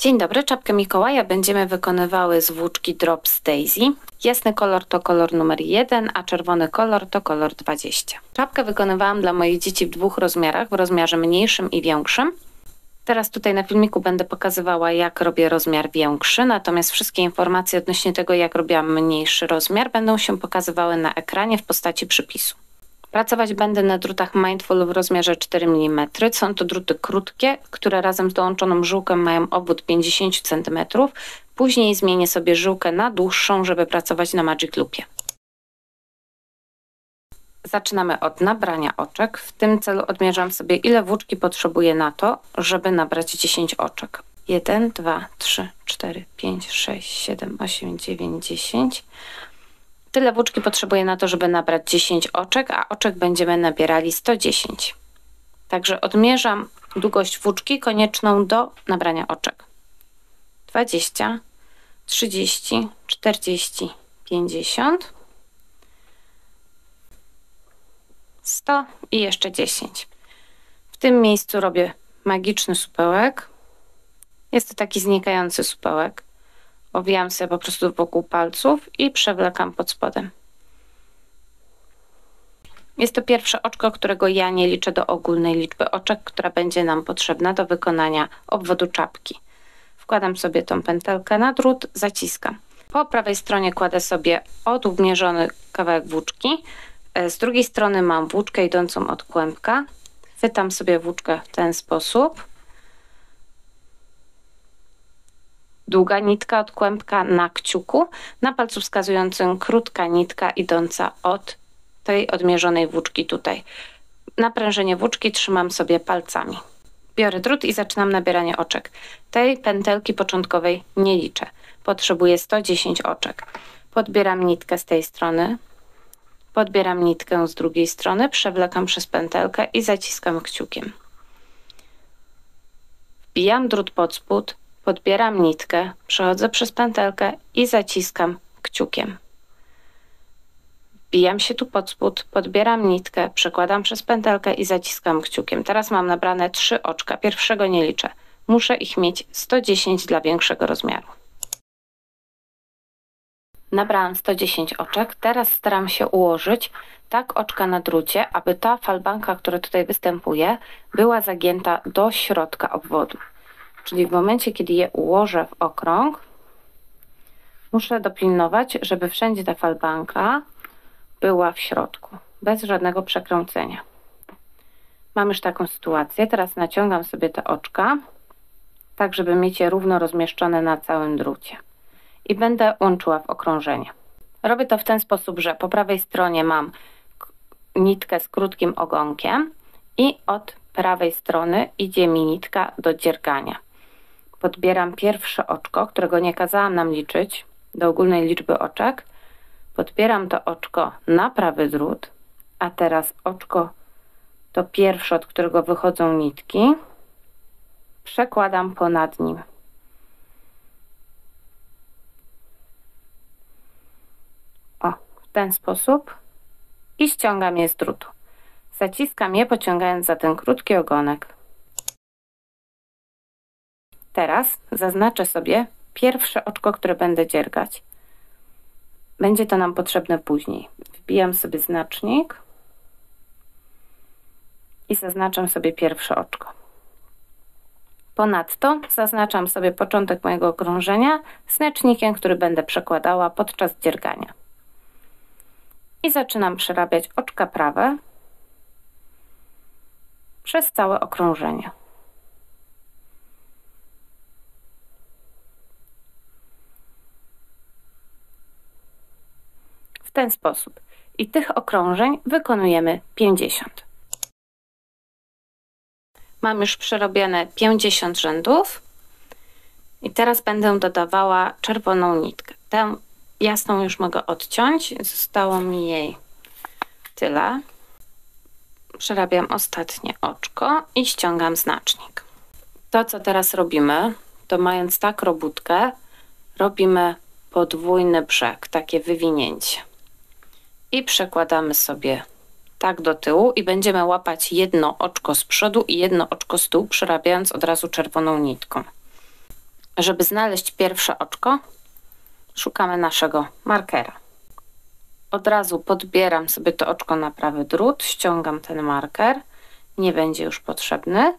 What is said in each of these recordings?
Dzień dobry, czapkę Mikołaja będziemy wykonywały z włóczki Drops Daisy. Jasny kolor to kolor numer 1, a czerwony kolor to kolor 20. Czapkę wykonywałam dla moich dzieci w dwóch rozmiarach, w rozmiarze mniejszym i większym. Teraz tutaj na filmiku będę pokazywała, jak robię rozmiar większy, natomiast wszystkie informacje odnośnie tego, jak robiłam mniejszy rozmiar, będą się pokazywały na ekranie w postaci przypisu. Pracować będę na drutach Mindful w rozmiarze 4 mm. Są to druty krótkie, które razem z dołączoną żyłką mają obwód 50 cm. Później zmienię sobie żyłkę na dłuższą, żeby pracować na Magic Loopie. Zaczynamy od nabrania oczek. W tym celu odmierzam sobie, ile włóczki potrzebuję na to, żeby nabrać 10 oczek. 1, 2, 3, 4, 5, 6, 7, 8, 9, 10. Tyle włóczki potrzebuję na to, żeby nabrać 10 oczek, a oczek będziemy nabierali 110. Także odmierzam długość włóczki konieczną do nabrania oczek. 20, 30, 40, 50, 100 i jeszcze 10. W tym miejscu robię magiczny supełek. Jest to taki znikający supełek. Owijam sobie po prostu wokół palców i przewlekam pod spodem. Jest to pierwsze oczko, którego ja nie liczę do ogólnej liczby oczek, która będzie nam potrzebna do wykonania obwodu czapki. Wkładam sobie tą pętelkę na drut, zaciskam. Po prawej stronie kładę sobie odmierzony kawałek włóczki. Z drugiej strony mam włóczkę idącą od kłębka. Chwytam sobie włóczkę w ten sposób. Długa nitka od kłębka na kciuku, na palcu wskazującym krótka nitka idąca od tej odmierzonej włóczki tutaj. Naprężenie włóczki trzymam sobie palcami. Biorę drut i zaczynam nabieranie oczek. Tej pętelki początkowej nie liczę. Potrzebuję 110 oczek. Podbieram nitkę z tej strony, podbieram nitkę z drugiej strony, przewlekam przez pętelkę i zaciskam kciukiem. Wbijam drut pod spód, podbieram nitkę, przechodzę przez pętelkę i zaciskam kciukiem. Wbijam się tu pod spód, podbieram nitkę, przekładam przez pętelkę i zaciskam kciukiem. Teraz mam nabrane 3 oczka, pierwszego nie liczę. Muszę ich mieć 110 dla większego rozmiaru. Nabrałam 110 oczek, teraz staram się ułożyć tak oczka na drucie, aby ta falbanka, która tutaj występuje, była zagięta do środka obwodu. Czyli w momencie, kiedy je ułożę w okrąg, muszę dopilnować, żeby wszędzie ta falbanka była w środku, bez żadnego przekręcenia. Mam już taką sytuację. Teraz naciągam sobie te oczka, tak żeby mieć je równo rozmieszczone na całym drucie. I będę łączyła w okrążenie. Robię to w ten sposób, że po prawej stronie mam nitkę z krótkim ogonkiem i od prawej strony idzie mi nitka do dziergania. Podbieram pierwsze oczko, którego nie kazałam nam liczyć do ogólnej liczby oczek. Podbieram to oczko na prawy drut, a teraz oczko to pierwsze, od którego wychodzą nitki. Przekładam ponad nim. O, w ten sposób i ściągam je z drutu. Zaciskam je, pociągając za ten krótki ogonek. Teraz zaznaczę sobie pierwsze oczko, które będę dziergać. Będzie to nam potrzebne później. Wbijam sobie znacznik i zaznaczam sobie pierwsze oczko. Ponadto zaznaczam sobie początek mojego okrążenia znacznikiem, który będę przekładała podczas dziergania. I zaczynam przerabiać oczka prawe przez całe okrążenie. W ten sposób. I tych okrążeń wykonujemy 50. Mam już przerobione 50 rzędów i teraz będę dodawała czerwoną nitkę. Tę jasną już mogę odciąć, zostało mi jej tyle. Przerabiam ostatnie oczko i ściągam znacznik. To, co teraz robimy, to mając tak robótkę, robimy podwójny brzeg, takie wywinięcie. I przekładamy sobie tak do tyłu i będziemy łapać jedno oczko z przodu i jedno oczko z tyłu, przerabiając od razu czerwoną nitką. Żeby znaleźć pierwsze oczko, szukamy naszego markera. Od razu podbieram sobie to oczko na prawy drut, ściągam ten marker, nie będzie już potrzebny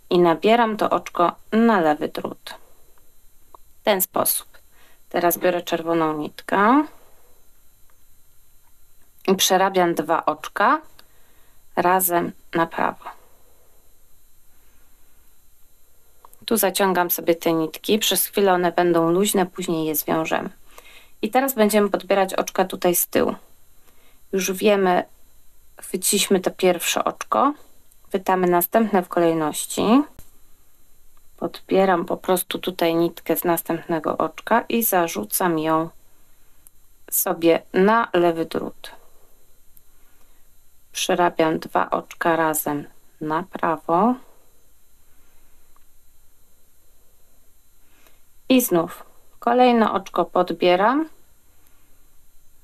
i nabieram to oczko na lewy drut. W ten sposób. Teraz biorę czerwoną nitkę i przerabiam 2 oczka razem na prawo. Tu zaciągam sobie te nitki, przez chwilę one będą luźne, później je zwiążemy. I teraz będziemy podbierać oczka tutaj z tyłu. Już wiemy, chwyciliśmy to pierwsze oczko, chwytamy następne w kolejności. Podbieram po prostu tutaj nitkę z następnego oczka i zarzucam ją sobie na lewy drut. Przerabiam 2 oczka razem na prawo. I znów kolejne oczko podbieram,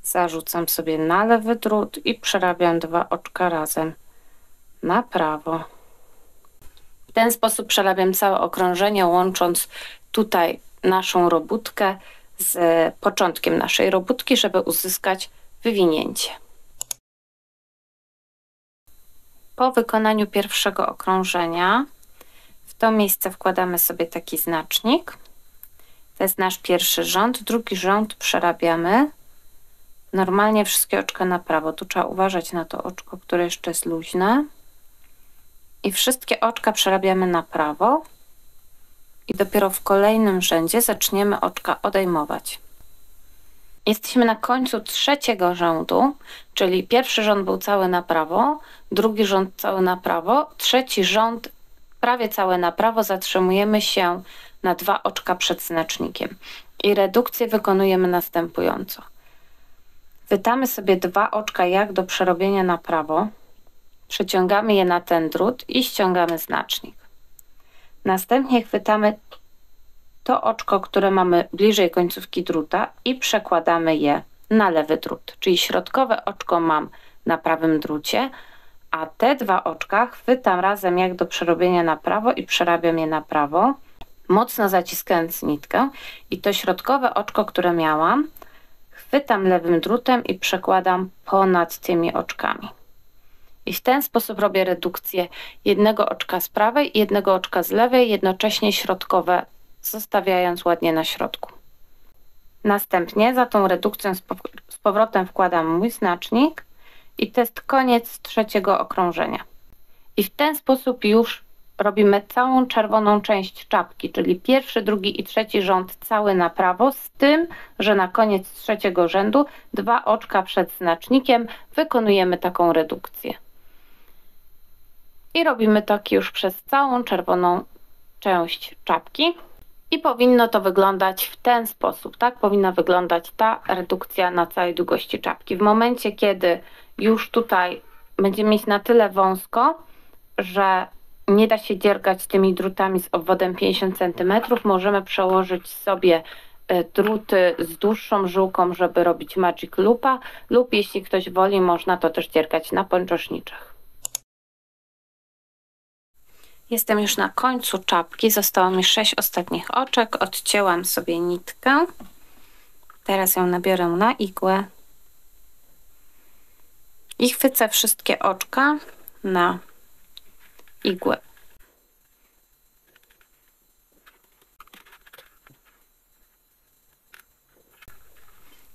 zarzucam sobie na lewy drut i przerabiam 2 oczka razem na prawo. W ten sposób przerabiam całe okrążenie, łącząc tutaj naszą robótkę z początkiem naszej robótki, żeby uzyskać wywinięcie. Po wykonaniu pierwszego okrążenia w to miejsce wkładamy sobie taki znacznik. To jest nasz pierwszy rząd. Drugi rząd przerabiamy normalnie wszystkie oczka na prawo. Tu trzeba uważać na to oczko, które jeszcze jest luźne. I wszystkie oczka przerabiamy na prawo. I dopiero w kolejnym rzędzie zaczniemy oczka odejmować. Jesteśmy na końcu trzeciego rzędu, czyli pierwszy rząd był cały na prawo, drugi rząd cały na prawo, trzeci rząd prawie cały na prawo, zatrzymujemy się na 2 oczka przed znacznikiem. I redukcję wykonujemy następująco. Chwytamy sobie 2 oczka jak do przerobienia na prawo, przeciągamy je na ten drut i ściągamy znacznik. Następnie chwytamy to oczko, które mamy bliżej końcówki druta i przekładamy je na lewy drut. Czyli środkowe oczko mam na prawym drucie, a te 2 oczka chwytam razem jak do przerobienia na prawo i przerabiam je na prawo, mocno zaciskając nitkę i to środkowe oczko, które miałam, chwytam lewym drutem i przekładam ponad tymi oczkami. I w ten sposób robię redukcję jednego oczka z prawej i jednego oczka z lewej, jednocześnie środkowe zostawiając ładnie na środku. Następnie za tą redukcją z powrotem wkładam mój znacznik i to jest koniec trzeciego okrążenia. I w ten sposób już robimy całą czerwoną część czapki, czyli pierwszy, drugi i trzeci rząd cały na prawo, z tym, że na koniec trzeciego rzędu 2 oczka przed znacznikiem wykonujemy taką redukcję. I robimy tak już przez całą czerwoną część czapki. I powinno to wyglądać w ten sposób, tak? Powinna wyglądać ta redukcja na całej długości czapki. W momencie, kiedy już tutaj będziemy mieć na tyle wąsko, że nie da się dziergać tymi drutami z obwodem 50 cm, możemy przełożyć sobie druty z dłuższą żyłką, żeby robić magic loopa, lub jeśli ktoś woli, można to też dziergać na pończoszniczych. Jestem już na końcu czapki, zostało mi 6 ostatnich oczek, odcięłam sobie nitkę, teraz ją nabiorę na igłę i chwycę wszystkie oczka na igłę.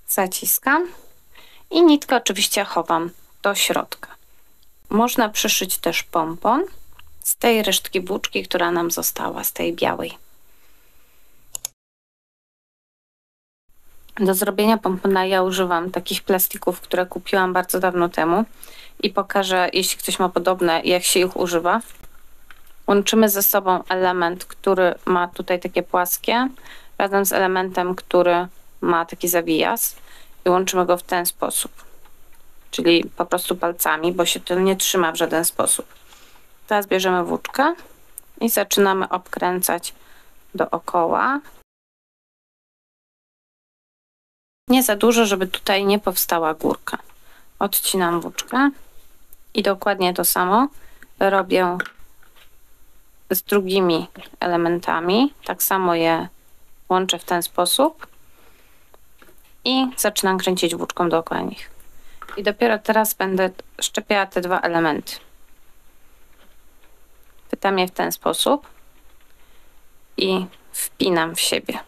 Zaciskam i nitkę oczywiście chowam do środka. Można przyszyć też pompon z tej resztki włóczki, która nam została, z tej białej. Do zrobienia pompona ja używam takich plastików, które kupiłam bardzo dawno temu i pokażę, jeśli ktoś ma podobne, jak się ich używa. Łączymy ze sobą element, który ma tutaj takie płaskie, razem z elementem, który ma taki zawijas i łączymy go w ten sposób, czyli po prostu palcami, bo się to nie trzyma w żaden sposób. Teraz bierzemy włóczkę i zaczynamy obkręcać dookoła. Nie za dużo, żeby tutaj nie powstała górka. Odcinam włóczkę i dokładnie to samo robię z drugimi elementami. Tak samo je łączę w ten sposób i zaczynam kręcić włóczką dookoła nich. I dopiero teraz będę szczepiała te dwa elementy. Pytam je w ten sposób i wpinam w siebie.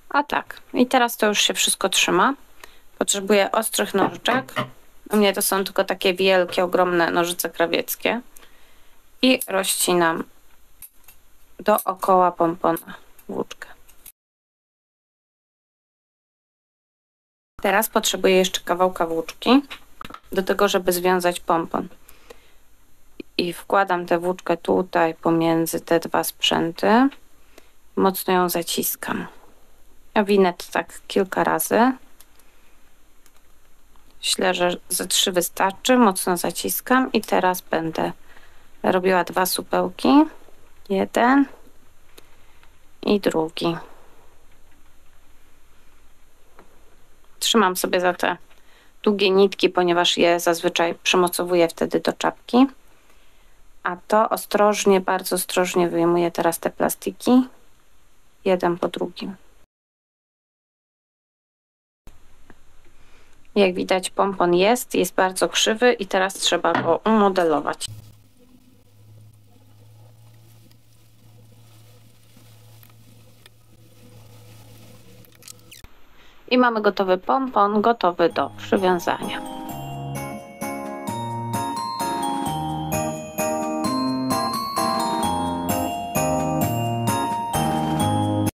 A tak. I teraz to już się wszystko trzyma. Potrzebuję ostrych nożyczek. U mnie to są tylko takie wielkie, ogromne nożyce krawieckie. I rozcinam dookoła pompona włóczkę. Teraz potrzebuję jeszcze kawałka włóczki do tego, żeby związać pompon. I wkładam tę włóczkę tutaj pomiędzy te dwa sprzęty. Mocno ją zaciskam. Owinę to tak kilka razy. Myślę, że ze 3 wystarczy. Mocno zaciskam i teraz będę robiła 2 supełki. Jeden i drugi. Trzymam sobie za te długie nitki, ponieważ je zazwyczaj przymocowuję wtedy do czapki. A to ostrożnie, bardzo ostrożnie wyjmuję teraz te plastiki. Jeden po drugim. Jak widać, pompon jest bardzo krzywy i teraz trzeba go umodelować. I mamy gotowy pompon, gotowy do przywiązania.